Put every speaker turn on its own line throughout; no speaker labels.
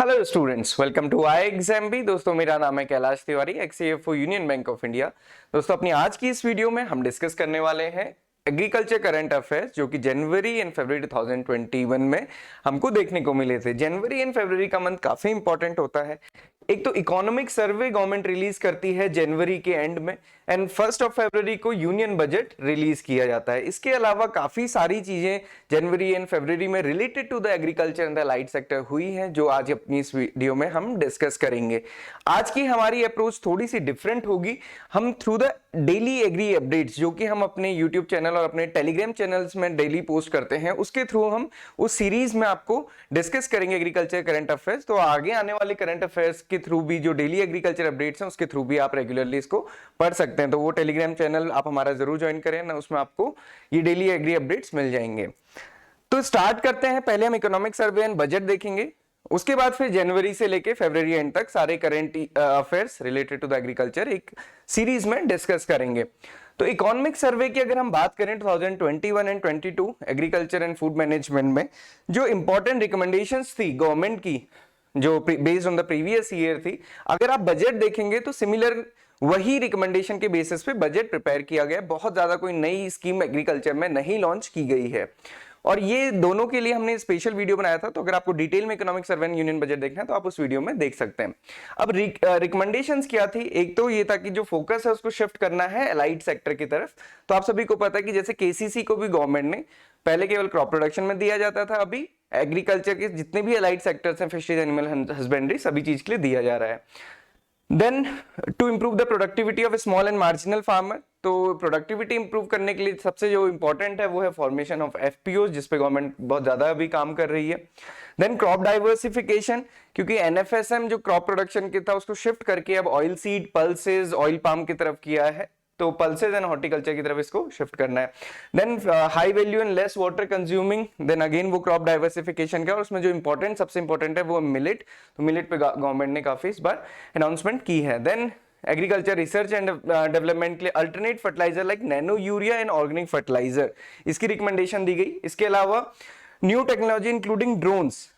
Hello students, welcome to I exam भी। दोस्तों मेरा नाम है कैलाश तिवारी, एक्सईएफओ यूनियन बैंक ऑफ इंडिया। दोस्तों अपनी आज की इस वीडियो में हम डिस्कस करने वाले हैं एग्रीकल्चर करंट अफेयर्स जो कि जनवरी एंड फरवरी 2021 में हमको देखने को मिले थे। जनवरी एंड फरवरी का मंथ काफी इंपॉर्टेंट होता है। एक तो इकोनॉमिक सर्वे गवर्नमेंट रिलीज करती है जनवरी के एंड में, एंड 1 फरवरी को यूनियन बजट रिलीज किया जाता है। इसके अलावा काफी सारी चीजें जनवरी एंड फरवरी में related to the agriculture and the allied sector हुई हैं, जो आज अपनी इस वीडियो में हम डिस्कस करेंगे। आज की हमारी अप्रोच थोड़ी सी डिफरेंट होगी। हम through the daily agree updates जो कि हम अपने यूट्यूब चैनल और अपने टेलीग्राम चैनल्स में डेली पोस्ट करते हैं, उसके थ्रू हम उस सीरीज में आपको डिस्कस करेंगे एग्रीकल्चर करंट अफेयर्स। तो आगे आने वाले करंट अफेयर्स के थ्रू भी जो डेली एग्रीकल्चर अपडेट्स हैं उसके थ्रू भी आप रेगुलरली इसको पढ़ सकते हैं। तो वो टेलीग्राम चैनल आप हमारा जरूर ज्वाइन करें ना, उसमें आपको ये डेली एग्री अपडेट्स मिल जाएंगे। तो स्टार्ट करते हैं। पहले हम इकोनॉमिक सर्वे एंड बजट देखेंगे, उसके बाद फिर जनवरी से लेके फरवरी एंड तक सारे current affairs related to the agriculture एक सीरीज में डिस्कस करेंगे। तो इकोनॉमिक सर्वे की अगर हम बात करें 2021 and 22 agriculture and food management में जो इंपॉर्टेंट रिकमेंडेशंस थी गवर्नमेंट की, जो based on the previous year थी, अगर आप बजट देखेंगे तो सिमिलर वही रिकमेंडेशन के बेसिस पे बजट प्रिपेयर किया गया। बहुत ज्यादा कोई नई स्कीम एग्रीकल्चर में नहीं लॉन्च की गई है, और ये दोनों के लिए हमने स्पेशल वीडियो बनाया था। तो अगर आपको डिटेल में economic survey and union budget देखना है तो आप उस वीडियो में देख सकते हैं। अब रिकमेंडेशंस क्या थी? एक तो ये था कि जो फोकस है उसको शिफ्ट करना है एलाइड सेक्टर की तरफ। तो आप सभी को पता है कि जैसे केसीसी को भी गवर्नमेंट ने पहले केवल क्रॉप प्रोडक्शन में दिया जाता था, अभी एग्रीकल्चर के जितने भी एलाइड सेक्टर्स हैं, फिशरीज, एनिमल हस्बेंड्री, सभी चीज के लिए दिया जा रहा है। Then to improve the productivity of small and marginal farmer, तो प्रोडक्टिविटी इंप्रूव करने के लिए सबसे जो इंपॉर्टेंट है वो है फॉर्मेशन ऑफ एफपीओ, जिसपे गवर्नमेंट बहुत ज्यादा अभी काम कर रही है। देन क्रॉप डाइवर्सिफिकेशन, क्योंकि एनएफएसएम जो क्रॉप प्रोडक्शन के था उसको शिफ्ट करके अब oil seed, pulses, oil palm की तरफ किया है, तो पल्सेस एंड हॉर्टिकल्चर की तरफ इसको शिफ्ट करना है। Then high value and less water consuming, then again वो क्रॉप डाइवर्सिफिकेशन का, और उसमें जो इंपॉर्टेंट सबसे इंपॉर्टेंट है वो मिलेट। तो मिलेट पे गवर्नमेंट ने काफी इस बार अनाउंसमेंट की है। Then agriculture research and development के लिए alternate fertiliser like nano urea and organic fertiliser, इसकी रिकमेंडेशन दी गई। इसके अलावा new technology including drones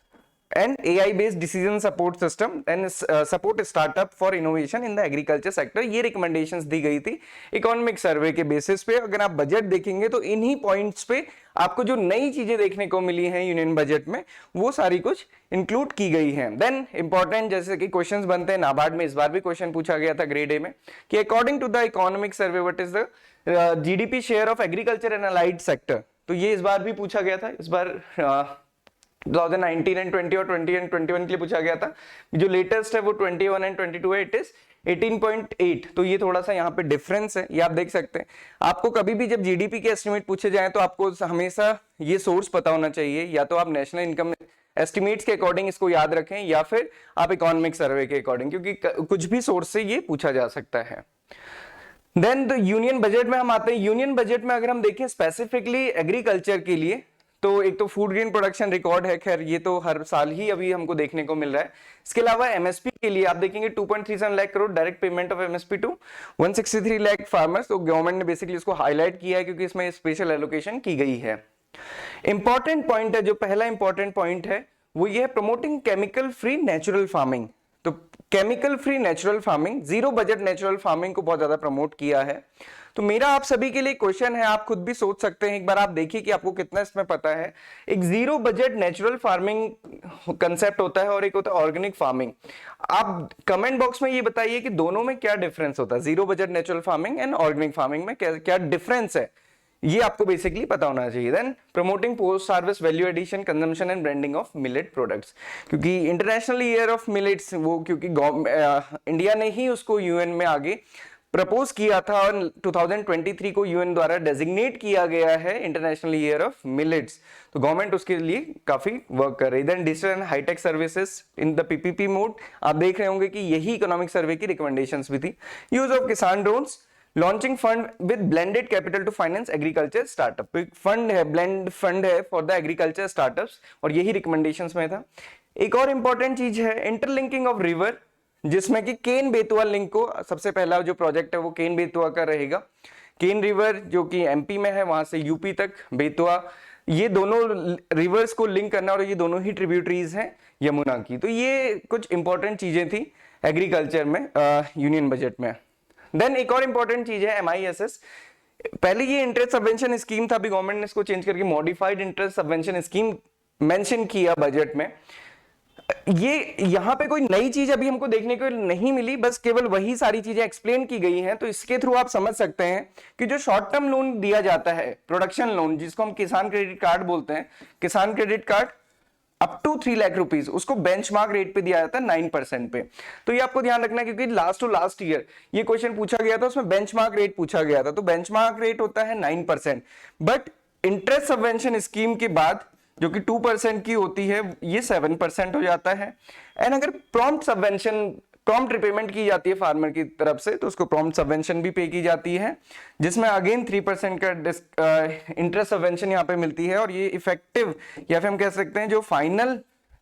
and AI based decision support system and support startup for innovation in the agriculture sector, ये recommendations दी गई थी इकोनॉमिक सर्वे के basis पे। अगर आप बजट देखेंगे तो इन्हीं पॉइंट्स पे आपको जो नई चीजें देखने को मिली हैं यूनियन बजट में वो सारी कुछ इंक्लूड की गई हैं। देन इंपॉर्टेंट जैसे कि क्वेश्चंस बनते हैं, नाबार्ड में इस बार भी क्वेश्चन पूछा गया था ग्रेड ए में कि according to the economic survey what is the GDP share of agriculture and allied sector. तो ये इस बार भी पूछा गया था। इस बार 2019 एंड 20 और 20 एंड 21 के लिए पूछा गया था। जो लेटेस्ट है वो 21 एंड 22 है, इट इज 18.8। तो ये थोड़ा सा यहाँ पे डिफरेंस है, ये आप देख सकते हैं। आपको कभी भी जब जीडीपी के एस्टिमेट पूछे जाए तो आपको हमेशा ये सोर्स पता होना चाहिए, या तो आप नेशनल इनकम एस्टिमेट्स के अकॉर्डिंग इसको याद रखें या फिर आप इकोनॉमिक सर्वे के अकॉर्डिंग, क्योंकि कुछ भी सोर्स से ये पूछा जा सकता है। देन द यूनियन बजट में हम आते हैं। यूनियन बजट में अगर हम देखें स्पेसिफिकली एग्रीकल्चर के लिए, तो एक तो फूड ग्रेन प्रोडक्शन रिकॉर्ड है, खैर ये तो हर साल ही अभी हमको देखने को मिल रहा है। इसके अलावा एमएसपी के लिए आप देखेंगे 2.37 lakh crore direct payment of MSP to 163 lakh farmers. तो गवर्नमेंट ने बेसिकली इसको हाईलाइट किया है क्योंकि इसमें स्पेशल एलोकेशन की गई है। इंपॉर्टेंट पॉइंट है, जो पहला इंपॉर्टेंट पॉइंट है वो ये है promoting chemical free natural farming. तो chemical free natural farming, zero budget natural farming को बहुत ज्यादा प्रमोट किया है। तो मेरा आप सभी के लिए क्वेश्चन है, आप खुद भी सोच सकते हैं, एक बार आप देखिए कि आपको कितना इसमें पता है। एक zero budget natural farming concept होता है और एक होता है ऑर्गेनिक फार्मिंग। आप कमेंट बॉक्स में ये बताइए कि दोनों में क्या डिफरेंस होता है, zero budget natural farming and organic farming में क्या डिफरेंस है, ये आपको बेसिकली पता होना चाहिए। Then promoting post harvest value addition, consumption and branding of millet products, क्योंकि इंटरनेशनल ईयर ऑफ मिलेट्स वो क्योंकि इंडिया ने ही उसको यूएन में आगे प्रपोज किया था और 2023 को यूएन द्वारा डेजिग्नेट किया गया है इंटरनेशनल ईयर ऑफ मिलेट्स। तो गवर्नमेंट उसके लिए काफी वर्क कर रही है। Then digital and high tech services in the PPP mode, आप देख रहे होंगे कि यही इकोनॉमिक सर्वे की रिकमेंडेशंस भी थी। Use of Kisan drones, launching fund with blended capital to finance agriculture startup. Fund है, ब्लेंड फंड है फॉर द एग्रीकल्चर स्टार्टअप्स, और यही रिकमेंडेशंस में था। एक और इंपॉर्टेंट चीज है इंटरलिंकिंग ऑफ रिवर, जिसमें कि केन बेतवा लिंक को, सबसे पहला जो प्रोजेक्ट है वो केन बेतवा का रहेगा। केन रिवर जो कि एमपी में है, वहां से यूपी तक बेतवा, ये दोनों रिवर्स को लिंक करना, और ये दोनों ही ट्रिब्यूटरीज हैं यमुना की। तो ये कुछ इंपॉर्टेंट चीजें थी एग्रीकल्चर में यूनियन बजट में। देन एक और इंपॉर्टेंट चीज है MISS। पहले ये इंटरेस्ट सबवेंशन स्कीम था, अभी गवर्नमेंट ने इसको चेंज करके modified interest subvention scheme mention किया बजट में। ये यहां पे कोई नई चीज अभी हमको देखने को नहीं मिली, बस केवल वही सारी चीजें एक्सप्लेन की गई हैं। तो इसके थ्रू आप समझ सकते हैं कि जो शॉर्ट टर्म लोन दिया जाता है, प्रोडक्शन लोन, जिसको हम किसान क्रेडिट कार्ड बोलते हैं, Kisan credit card up to 3 lakh rupees, उसको बेंचमार्क रेट पे दिया जाता है 9% पे। तो ये आपको ध्यान रखना है, क्योंकि लास्ट टू लास्ट ईयर ये क्वेश्चन पूछा गया था, उसमें बेंचमार्क रेट पूछा गया था। तो बेंचमार्क रेट होता है 9%, बट इंटरेस्ट सबवेंशन स्कीम के बाद जो कि 2% की होती है, ये 7% हो जाता है। एंड अगर प्रॉम्प्ट सबवेंशन, प्रॉम्प्ट रिपेमेंट की जाती है फार्मर की तरफ से, तो उसको प्रॉम्प्ट सबवेंशन भी पे की जाती है, जिसमें अगेन 3% का इंटरेस्ट सबवेंशन यहाँ पे मिलती है। और ये इफेक्टिव, या फिर हम कह सकते हैं जो फाइनल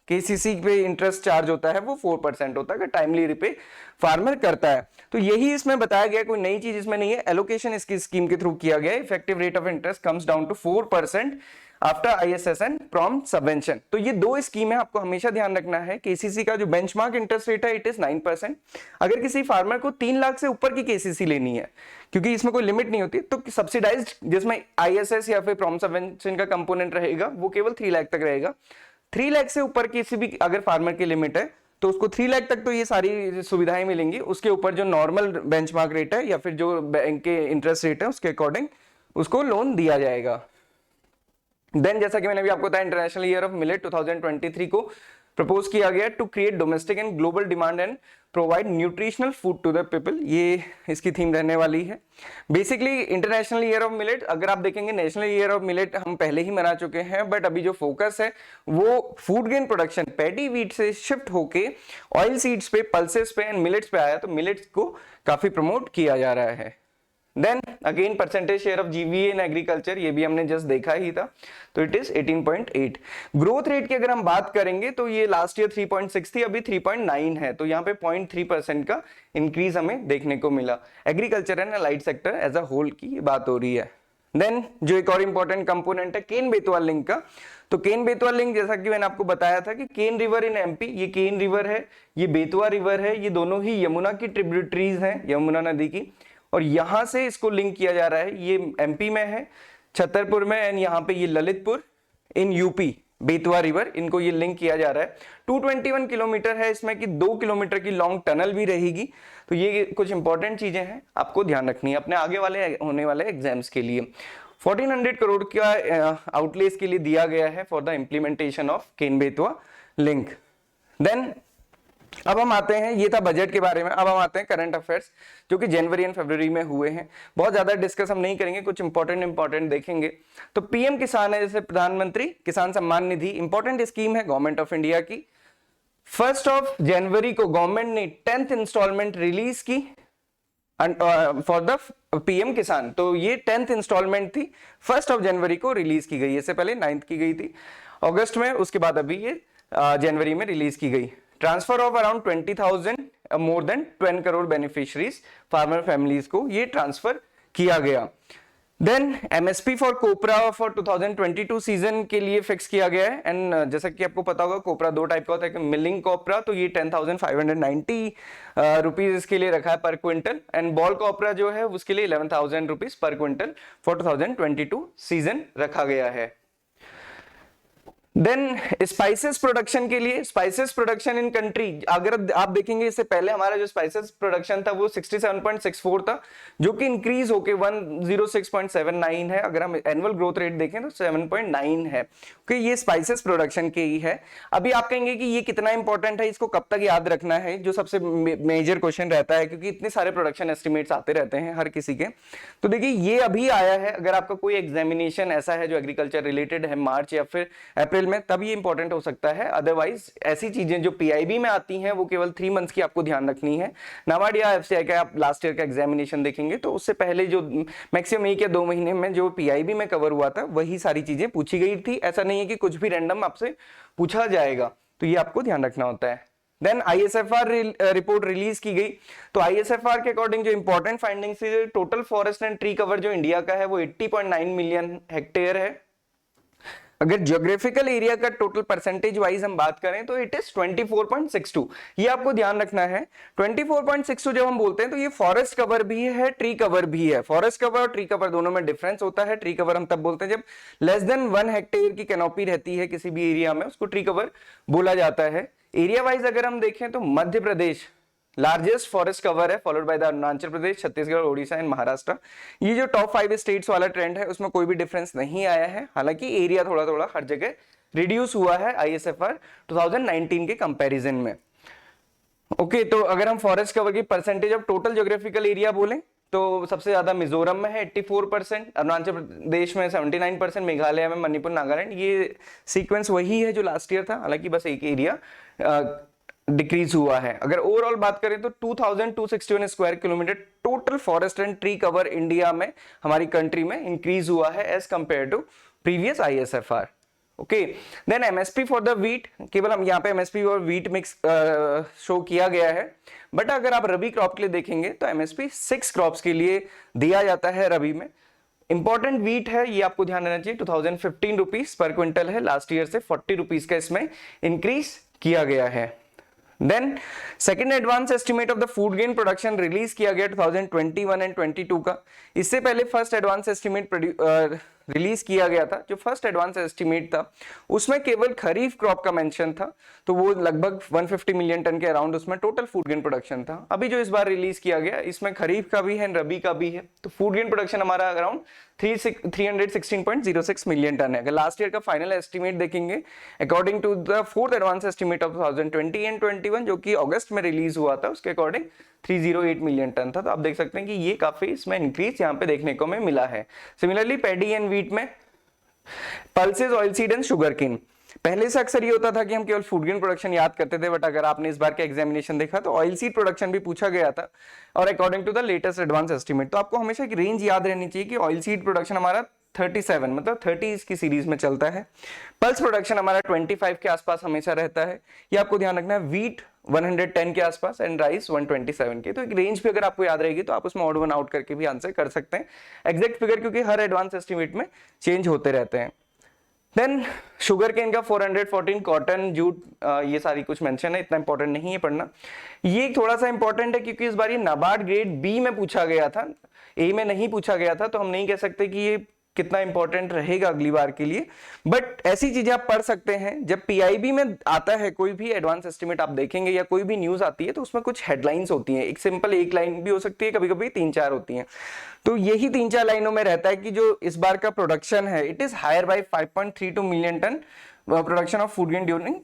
KCC पे इंटरेस्ट चार्ज होता है वो 4% होता है, अगर टाइमली रिपे फार्मर करता है। तो यही इसमें बताया गया, कोई नई चीज इसमें नहीं है। एलोकेशन इसकी स्कीम के थ्रू किया गया है। Effective rate of interest comes down to 4% after ISS and prompt subvention. तो ये दो स्कीम है, आपको हमेशा ध्यान रखना है। KCC का जो बेंचमार्क इंटरेस्ट रेट है इट इज 9%। अगर किसी फार्मर को 3 लाख से ऊपर की KCC लेनी है, क्योंकि इसमें कोई लिमिट नहीं होती, तो सब्सिडाइज्ड जिसमें ISS या फिर प्रॉम्प्ट सबवेंशन का कंपोनेंट रहेगा वो केवल 3 लाख तक रहेगा। 3 लाख से ऊपर किसी भी अगर फार्मर की लिमिट है तो उसको 3 लाख तक तो ये सारी सुविधाएं मिलेंगी। उसके ऊपर जो नॉर्मल बेंचमार्क रेट है या फिर जो बैंक के इंटरेस्ट रेट है उसके अकॉर्डिंग उसको लोन दिया जाएगा। देन जैसा कि मैंने भी आपको बताया, इंटरनेशनल ईयर ऑफ मिलेट 2023 को प्रपोज किया गया to create domestic and global demand and provide nutritional food to the people. ये इसकी थीम रहने वाली है। Basically international year of millet, अगर आप देखेंगे नेशनल ईयर ऑफ मिलेट हम पहले ही मना चुके हैं, बट अभी जो फोकस है वो food grain production paddy wheat से शिफ्ट होके ऑयल सीड्स पे, पल्सेस पे एंड मिलेट्स पे आया। तो मिलेट्स को काफी प्रमोट किया जा रहा है। Then again percentage share of GVA in agriculture, ये भी हमने जस्ट देखा ही था, तो इट इज 18.8। ग्रोथ रेट की अगर हम बात करेंगे तो ये लास्ट ईयर 3.6 थी, अभी 3.9 है। तो यहाँ पे 0.3% का इंक्रीज हमें देखने को मिला। Agriculture and allied sector as a whole की बात हो रही है। देन जो एक और इंपॉर्टेंट कंपोनेंट है केन बेतवा लिंक का, तो केन बेतवा लिंक जैसा कि मैंने आपको बताया था कि केन रिवर इन MP, ये केन रिवर है, ये बेतवा रिवर है, ये दोनों ही यमुना की ट्रिब्यूटरीज हैं, यमुना नदी की, और यहां से इसको लिंक किया जा रहा है। ये MP में है, छतरपुर में, एंड यहाँ पे ये ललितपुर इन UP, बेतवा रिवर, इनको ये लिंक किया जा रहा है। 221 किलोमीटर है, इसमें कि 2 किलोमीटर की लॉन्ग टनल भी रहेगी। तो ये कुछ इंपॉर्टेंट चीजें हैं, आपको ध्यान रखनी है अपने आगे वाले होने वाले एग्जाम्स के लिए। 1400 करोड़ का आउटलेस के लिए दिया गया है for the implementation of Ken Betwa link. देन अब हम आते हैं, ये था बजट के बारे में। अब हम आते हैं करंट अफेयर्स जो कि जनवरी एंड फरवरी में हुए हैं। बहुत ज्यादा डिस्कस हम नहीं करेंगे, कुछ इंपॉर्टेंट देखेंगे। तो PM किसान है, जैसे प्रधानमंत्री किसान सम्मान निधि, इंपॉर्टेंट स्कीम है गवर्नमेंट ऑफ इंडिया की। 1 जनवरी को गवर्नमेंट ने 10th इंस्टॉलमेंट रिलीज की फॉर द PM किसान। तो ये 10th इंस्टॉलमेंट थी, 1 जनवरी को रिलीज की गई। इससे पहले 9th की गई थी अगस्त में, उसके बाद अभी ये जनवरी में रिलीज की गई। Transfer of around 20,000 more than 10 crore beneficiaries farmer families को ये ट्रांसफर किया गया। Then MSP for copra for 2022 season के लिए फिक्स किया गया है। एंड जैसा कि आपको पता होगा कोपरा दो टाइप का होता है, मिलिंग कोपरा, तो ये 10,590 रुपीज इसके लिए रखा है पर क्विंटल, एंड बॉल कोपरा जो है उसके लिए 11,000 rupees per quintal for 2022 season रखा गया है। देन स्पाइसेस प्रोडक्शन के लिए, स्पाइसेस प्रोडक्शन इन कंट्री, अगर आप देखेंगे इससे पहले हमारा जो स्पाइसेस प्रोडक्शन था वो 67.64 था, जो कि इंक्रीज होके 106.79 है। अगर हम एनुअल ग्रोथ रेट देखें तो 7.9 है। ओके, ये स्पाइसेस प्रोडक्शन के ही है। अभी आप कहेंगे कि ये कितना इंपॉर्टेंट है, इसको कब तक याद रखना है, जो सबसे मेजर क्वेश्चन रहता है, क्योंकि इतने सारे प्रोडक्शन एस्टिमेट्स आते रहते हैं हर किसी के। तो देखिए ये अभी आया है, अगर आपका कोई एग्जामिनेशन ऐसा है जो एग्रीकल्चर रिलेटेड है मार्च या फिर अप्रैल में, तब ये इंपॉर्टेंट हो सकता है। अदरवाइज ऐसी चीजें जो PIB में आती हैं वो केवल 3 मंथ्स की आपको ध्यान रखनी है। नाबार्ड या FCI का आप लास्ट ईयर का एग्जामिनेशन देखेंगे तो उससे पहले जो मैक्सिमम 1 या 2 महीने में जो PIB में कवर हुआ था वही सारी चीजें पूछी गई थी। ऐसा नहीं है कि कुछ भी रैंडम आपसे पूछा जाएगा, तो ये आपको ध्यान रखना होता है। देन ISFR रिपोर्ट रिलीज की गई। तो ISFR के अकॉर्डिंग जो इंपॉर्टेंट फाइंडिंग्स थी, total forest and tree cover जो इंडिया का है वो 80.9 मिलियन हेक्टेयर है। अगर ज्योग्राफिकल एरिया का टोटल परसेंटेज वाइज हम बात करें तो इट इज 24.62। ये आपको ध्यान रखना है। 24.62 जब हम बोलते हैं तो ये फॉरेस्ट कवर भी है, ट्री कवर भी है। फॉरेस्ट कवर और ट्री कवर दोनों में डिफरेंस होता है। ट्री कवर हम तब बोलते हैं जब लेस देन 1 हेक्टेयर की कैनोपी रहती है किसी भी एरिया में, उसको ट्री कवर बोला जाता है। एरिया वाइज अगर हम देखें तो Madhya Pradesh largest forest cover है, followed by the Arunachal Pradesh, Chhattisgarh, Odisha and Maharashtra. ये जो टॉप 5 स्टेट्स वाला ट्रेंड है उसमें कोई भी डिफरेंस नहीं आया है, हालांकि एरिया थोड़ा थोड़ा हर जगह रिड्यूस हुआ है आईएसएफआर 2019 के कंपैरिजन में। ओके, तो अगर हम फॉरेस्ट कवर की percentage of total geographical area बोलें तो सबसे ज्यादा मिजोरम में है 84%, अरुणाचल प्रदेश में 79%, मेघालय में, मणिपुर, नागालैंड। ये सीक्वेंस वही है जो लास्ट ईयर था, हालांकि बस एक एरिया डिक्रीज हुआ है। अगर ओवरऑल बात करें तो 2261 square kilometre total forest and tree cover India में, हमारी कंट्री में इंक्रीज हुआ है as compare to previous ISFR. Okay, then MSP for the wheat, केवल हम यहाँ पे एमएसपी और व्हीट मिक्स शो किया गया है, बट अगर आप रबी क्रॉप के लिए देखेंगे तो एमएसपी 6 क्रॉप्स के लिए दिया जाता है रबी में। इंपॉर्टेंट व्हीट है, ये आपको ध्यान देना चाहिए, 2015 रुपीज पर क्विंटल है, लास्ट ईयर से 40 रुपीज का इसमें इंक्रीज किया गया है। Then second advance estimate of the food grain production release किया गया 2021 एंड 22 का। इससे पहले फर्स्ट एडवांस एस्टिमेट रिलीज किया गया था। जो फर्स्ट एडवांस एस्टिमेट था उसमें केवल खरीफ क्रॉप का मेंशन था, तो वो लगभग 150 मिलियन टन के अराउंड उसमें टोटल फूड ग्रेन प्रोडक्शन था। अभी जो इस बार रिलीज किया गया इसमें खरीफ का भी है, रबी का भी है, तो फूड ग्रेन प्रोडक्शन हमारा अराउंड 316.06 मिलियन टन है। अगर लास्ट ईयर का फाइनल एस्टिमेट देखेंगे according to the fourth advance estimate of 2020 and 21 जो कि अगस्त में रिलीज हुआ था, उसके अकॉर्डिंग 308 मिलियन टन था। तो आप देख सकते हैं कि ये काफी इसमें इंक्रीज यहाँ पे देखने को हमें मिला है। सिमिलरली पैडी एंड व्हीट में pulses, oil seed and sugarcane, पहले से अक्सर ये होता था कि हम केवल फूड ग्रेन प्रोडक्शन याद करते थे, बट अगर आपने इस बार का एग्जामिनेशन देखा तो ऑयल सीड प्रोडक्शन भी पूछा गया था, और according to the latest advance estimate. तो आपको हमेशा एक रेंज याद रहनी चाहिए कि ऑयल सीड प्रोडक्शन हमारा 37 मतलब 30 की सीरीज में चलता है, पल्स प्रोडक्शन हमारा 25 के आसपास हमेशा रहता है, ये आपको ध्यान रखना है। व्हीट 110 के आसपास एंड राइस 127 के। तो एक रेंज भी अगर आपको याद रहेगी तो आप उसमें ऑड वन आउट करके भी आंसर कर सकते हैं एग्जैक्ट फिगर, क्योंकि हर एडवांस एस्टिमेट में चेंज होते रहते हैं। देन शुगर केन का 414, कॉटन, जूट, ये सारी कुछ मेंशन है, इतना इंपॉर्टेंट नहीं है पढ़ना। ये थोड़ा सा इंपॉर्टेंट है क्योंकि इस बार ये नाबार्ड ग्रेड बी में पूछा गया था, ए में नहीं पूछा गया था, तो हम नहीं कह सकते कि ये कितना इंपॉर्टेंट रहेगा अगली बार के लिए, बट ऐसी चीजें आप पढ़ सकते हैं। जब पीआईबी में आता है कोई भी एडवांस एस्टिमेट आप देखेंगे या कोई भी न्यूज आती है तो उसमें कुछ हेडलाइंस होती हैं, एक सिंपल एक लाइन भी हो सकती है, कभी कभी 3-4 होती हैं। तो यही 3-4 लाइनों में रहता है कि जो इस बार का प्रोडक्शन है it is higher by 5.32 million tonne production of food grain during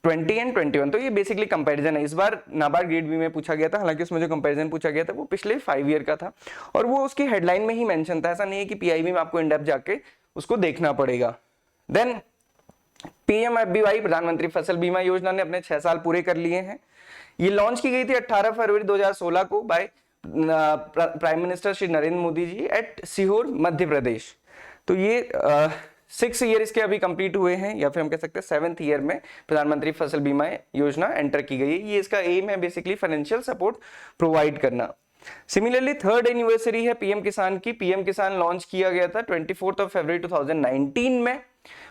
20 and 21। तो ये बेसिकली कंपैरिजन है। इस बार नाबार्ड ग्रेड बी में पूछा गया था, हालांकि उसमें जो कंपैरिजन पूछा गया था वो पिछले 5 ईयर का था और वो उसकी हेडलाइन में ही मेंशन था, ऐसा नहीं है कि पीआईबी में आपको इन डेप्थ जाके उसको देखना पड़ेगा। देन पीएमएफबीवाई, प्रधानमंत्री फसल बीमा योजना ने अपने 6 साल पूरे कर लिए हैं। ये लॉन्च की गई थी 18 फरवरी 2016 को by prime minister Shri Narendra Modi ji at Sehore, Madhya Pradesh. तो ये 6 ईयर इसके अभी कंप्लीट हुए हैं, या फिर हम कह सकते हैं 7th ईयर में प्रधानमंत्री फसल बीमा योजना एंटर की गई है। ये इसका एम है बेसिकली फाइनेंशियल सपोर्ट प्रोवाइड करना। सिमिलरली 3rd एनिवर्सरी है पीएम किसान की। पीएम किसान लॉन्च किया गया था 24 फरवरी 2019 में,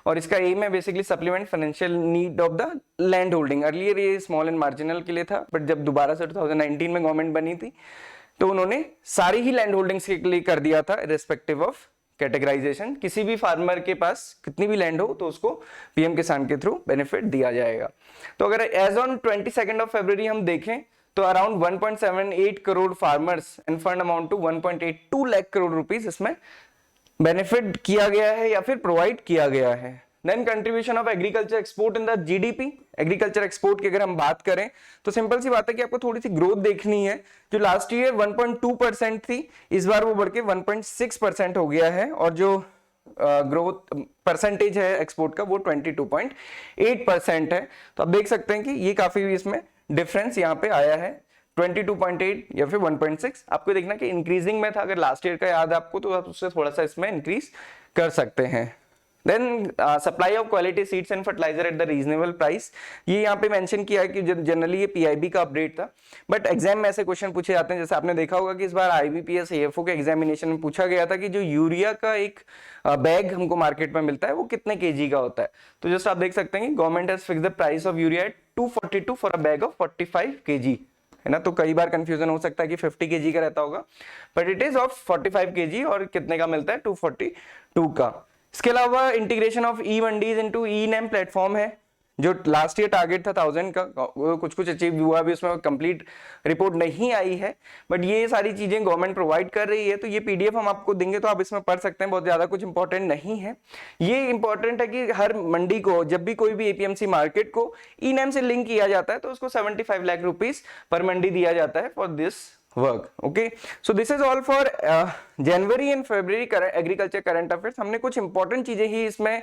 और इसका एम है basically supplement financial need of the land holding. Earlier ये स्मॉल एंड मार्जिनल के लिए था, बट जब दोबारा से 2019 में गवर्नमेंट बनी थी तो उन्होंने सारी ही लैंड होल्डिंग्स के लिए कर दिया था रिस्पेक्टिव ऑफ कैटेगराइजेशन। किसी भी फार्मर के पास कितनी भी लैंड हो तो उसको पीएम किसान के थ्रू बेनिफिट दिया जाएगा। तो अगर एज ऑन 22 फरवरी हम देखें तो around 1.78 crore farmers and fund amount to 1.82 lakh crore rupees इसमें बेनिफिट किया गया है या फिर प्रोवाइड किया गया है। Then contribution of agriculture export in the GDP. Agriculture export की अगर हम बात करें तो सिंपल सी बात है कि आपको थोड़ी सी ग्रोथ देखनी है। जो लास्ट ईयर 1.2% थी, इस बार वो बढ़ के 1.6% हो गया है, और जो ग्रोथ परसेंटेज है एक्सपोर्ट का वो 22.8% है। तो आप देख सकते हैं कि ये काफी इसमें डिफरेंस यहाँ पे आया है, 22.8 या फिर 1.6। आपको देखना कि इंक्रीजिंग में था, अगर लास्ट ईयर का याद है आपको तो आप उससे थोड़ा सा इसमें इंक्रीज कर सकते हैं। Then supply of quality seeds and fertiliser at the reasonable price, ये यहाँ पे मेंशन किया है कि जनरली ये पीआईबी का अपडेट था, बट एग्जाम में ऐसे क्वेश्चन पूछे जाते हैं। जैसे आपने देखा होगा कि इस बार आईबीपीएस एएफओ के एग्जामिनेशन में पूछा गया था कि जो यूरिया का एक बैग हमको मार्केट में मिलता है वो कितने केजी का होता है। तो जस्ट आप देख सकते हैं कि government has fixed the price of urea at 242 for a bag of 45 KG, है ना। तो कई बार कंफ्यूजन हो सकता है कि 50 केजी का रहता होगा, but it is of 45 KG और कितने का मिलता है 242 का। इसके अलावा integration of E mandis into E name platform है, जो लास्ट ईयर टारगेट था 1000 का, कुछ कुछ अचीव हुआ भी, उसमें कंप्लीट रिपोर्ट नहीं आई है, बट ये सारी चीजें गवर्नमेंट प्रोवाइड कर रही है। तो ये पीडीएफ हम आपको देंगे तो आप इसमें पढ़ सकते हैं, बहुत ज्यादा कुछ इंपॉर्टेंट नहीं है। ये इंपॉर्टेंट है कि हर मंडी को जब भी कोई भी एपीएमसी मार्केट को ई नेम से लिंक किया जाता है तो उसको 75 लाख रुपीस पर मंडी दिया जाता है for this work. Okay, so this is all for January and February agriculture current affairs. हमने कुछ इंपॉर्टेंट चीजें ही इसमें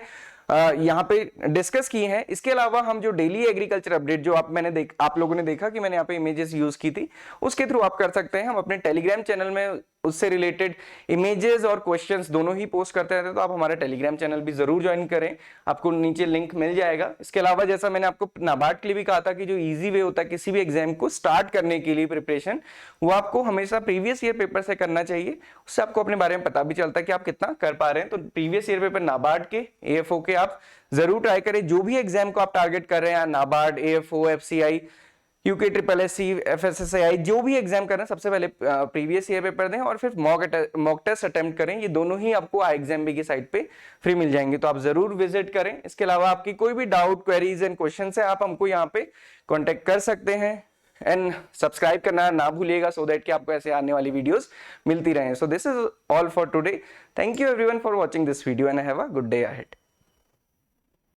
यहाँ पे डिस्कस की हैं। इसके अलावा हम जो डेली एग्रीकल्चर अपडेट जो आप लोगों ने देखा कि मैंने यहाँ पे इमेजेस यूज की थी, उसके थ्रू आप कर सकते हैं। हम अपने टेलीग्राम चैनल में उससे रिलेटेड इमेजेस और क्वेश्चंस दोनों ही पोस्ट करते रहते हैं, तो आप हमारा टेलीग्राम चैनल भी जरूर ज्वाइन करें, आपको नीचे लिंक मिल जाएगा। इसके अलावा जैसा मैंने आपको नाबार्ड के लिए भी कहा था कि जो इजी वे होता है किसी भी एग्जाम को स्टार्ट करने के लिए प्रिपरेशन, वो आपको हमेशा प्रीवियस ईयर पेपर से करना चाहिए। उससे आपको अपने बारे में पता भी चलता है कि आप कितना कर पा रहे हैं। तो प्रीवियस ईयर पेपर नाबार्ड के, एएफओ के आप जरूर ट्राई करें। जो भी एग्जाम को आप टारगेट कर रहे हैं, NABARD, AFO, FCI, UK triple SC, FSSAI, जो भी एग्जाम कर रहे हैं, सबसे पहले प्रीवियस ईयर पेपर दें और फिर मॉक टेस्ट अटेम्प्ट करें। ये दोनों ही आपको आई एग्जाम बी की साइट पे फ्री मिल जाएंगे, तो आप जरूर विजिट करें। इसके अलावा आपकी कोई भी डाउट, क्वेरीज एंड क्वेश्चन है, आप हमको यहाँ पे कॉन्टेक्ट कर सकते हैं। एंड सब्सक्राइब करना ना भूलिएगा, सो दैट कि आपको ऐसे आने वाली वीडियोस मिलती रहें। So this is all for today. Thank you everyone for watching this video and have a good day ahead.